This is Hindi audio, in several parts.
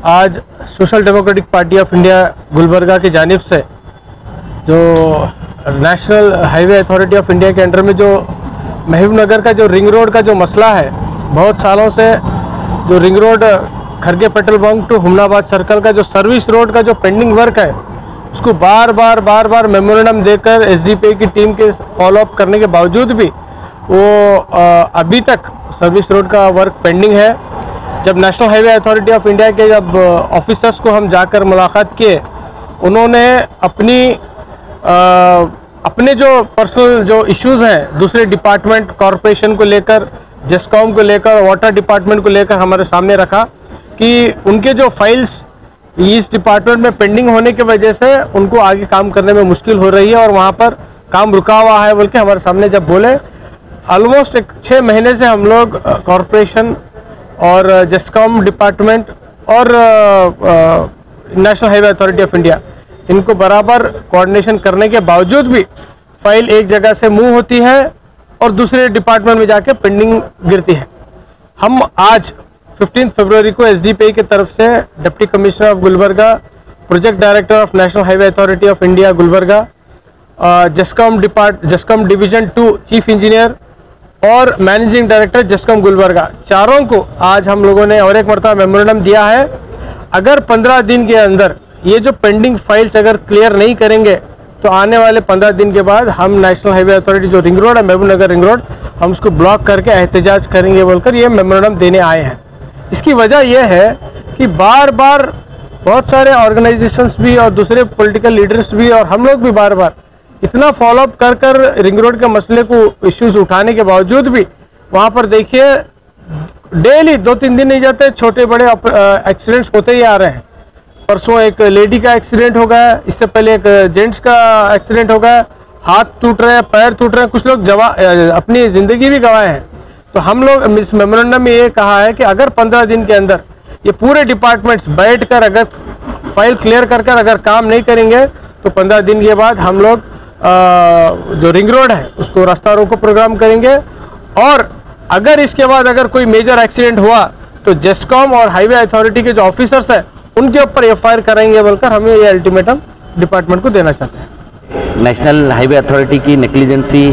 आज social democratic party of India Gulbarga की जानिब से जो national highway authority of India के अंडर में जो महबूबनगर का जो रिंग रोड का जो मसला है, बहुत सालों से जो ring road Kharge petrol pump to Humnabad circle का जो सर्विस रोड का जो पेंडिंग वर्क है, उसको बार बार मेमोरेंडम देकर एसडीपीआई की टीम के फॉलोअप करने के बावजूद भी वो अभी तक सर्विस रोड का वर्क पेंडिंग है। जब national highway authority of India के जब ऑफिसर्स को हम जाकर मुलाकात किए, उन्होंने अपने जो पर्सनल जो इश्यूज़ हैं दूसरे डिपार्टमेंट कॉरपोरेशन को लेकर, जेस्कॉम को लेकर, वाटर डिपार्टमेंट को लेकर हमारे सामने रखा कि उनके जो फाइल्स इस डिपार्टमेंट में पेंडिंग होने की वजह से उनको आगे काम करने में मुश्किल हो रही है और वहाँ पर काम रुका हुआ है बोल के हमारे सामने जब बोले। ऑलमोस्ट 6 महीने से हम लोग कॉरपोरेशन और जेस्कॉम डिपार्टमेंट और national highway authority of India इनको बराबर कोऑर्डिनेशन करने के बावजूद भी फाइल एक जगह से मूव होती है और दूसरे डिपार्टमेंट में जाके पेंडिंग गिरती है। हम आज 15 फरवरी को एसडीपीआई की तरफ से deputy commissioner of Gulbarga, project director of national highway authority of India Gulbarga, GESCOM division 2 chief engineer और मैनेजिंग डायरेक्टर जेस्कॉम गुलबर्गा, चारों को आज हम लोगों ने और एक मरतबा मेमोरेंडम दिया है। अगर 15 दिन के अंदर ये जो पेंडिंग फाइल्स अगर क्लियर नहीं करेंगे तो आने वाले 15 दिन के बाद हम नेशनल हाईवे अथॉरिटी जो रिंग रोड है, महबूबनगर रिंग रोड, हम उसको ब्लॉक करके एहतजाज करेंगे बोलकर ये मेमोरेंडम देने आए हैं। इसकी वजह यह है कि बार बहुत सारे ऑर्गेनाइजेशंस भी और दूसरे पॉलिटिकल लीडर्स भी और हम लोग भी बार इतना फॉलोअप कर रिंग रोड के मसले को इश्यूज उठाने के बावजूद भी वहाँ पर देखिए डेली 2-3 दिन नहीं जाते, छोटे बड़े एक्सीडेंट्स होते ही आ रहे हैं। परसों एक लेडी का एक्सीडेंट हो गया, इससे पहले एक जेंट्स का एक्सीडेंट हो गया, हाथ टूट रहे हैं, पैर टूट रहे हैं, कुछ लोग अपनी ज़िंदगी भी गंवाए हैं। तो हम लोग इस मेमोरेंडम में ये कहा है कि अगर 15 दिन के अंदर ये पूरे डिपार्टमेंट्स बैठकर अगर फाइल क्लियर कर अगर काम नहीं करेंगे तो 15 दिन के बाद हम लोग जो रिंग रोड है उसको रास्ता रोको प्रोग्राम करेंगे और अगर इसके बाद अगर कोई मेजर एक्सीडेंट हुआ तो जेस्कॉम और हाईवे अथॉरिटी के जो ऑफिसर्स हैं उनके ऊपर एफआईआर कराएंगे बोलकर हमें ये अल्टीमेटम डिपार्टमेंट को देना चाहते हैं। नेशनल हाईवे अथॉरिटी की नेग्लिजेंसी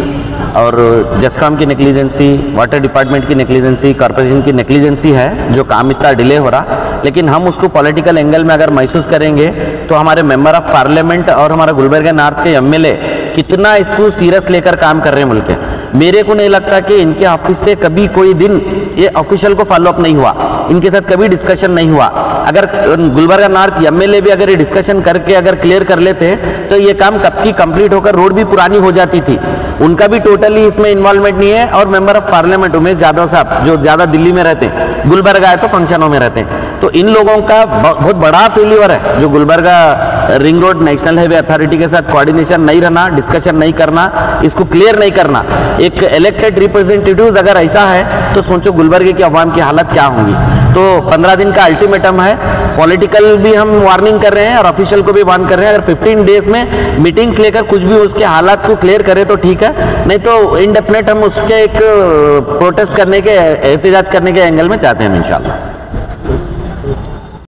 और जेस्कॉम की नेग्लिजेंसी, वाटर डिपार्टमेंट की नेग्लिजेंसी, कॉर्पोरेशन की नेग्लिजेंसी है जो काम इतना डिले हो रहा। लेकिन हम उसको पॉलिटिकल एंगल में अगर महसूस करेंगे तो हमारे मेंबर ऑफ पार्लियामेंट और हमारा गुलबर्गा नॉर्थ के एमएलए कितना इसको सीरियस लेकर काम कर रहे हैं बोल के। मेरे को नहीं लगता कि इनके ऑफिस से कभी कोई दिन ये ऑफिशियल को फॉलोअप नहीं हुआ, इनके साथ कभी डिस्कशन नहीं हुआ। अगर गुलबर्गा नॉर्थ एमएलए भी अगर ये डिस्कशन करके अगर क्लियर कर लेते तो ये काम कब की कंप्लीट होकर रोड भी पुरानी हो जाती थी। उनका भी टोटली इसमें इन्वॉल्वमेंट नहीं है। और member of parliament Umesh Yadav साहब जो ज्यादा दिल्ली में रहते हैं, गुलबर्गा है तो फंक्शनों में रहते हैं, तो इन लोगों का बहुत बड़ा फेल्यूर है जो Gulbarga ring road national highway authority के साथ कोऑर्डिनेशन नहीं रहना, डिस्कशन नहीं करना, इसको क्लियर नहीं करना। एक इलेक्टेड रिप्रेजेंटेटिव्स अगर ऐसा है तो सोचो गुलबर्गे की आवाम की हालत क्या होगी। तो 15 दिन का अल्टीमेटम है। पॉलिटिकल भी हम वार्निंग कर रहे हैं और ऑफिशियल को भी वार्न कर रहे हैं। अगर 15 डेज में मीटिंग्स लेकर कुछ भी उसके हालात को क्लियर करें तो ठीक है, नहीं तो इनडेफिनेट हम उसके एक प्रोटेस्ट करने के, एहतजाज करने के एंगल में चाहते हैं इंशाल्लाह।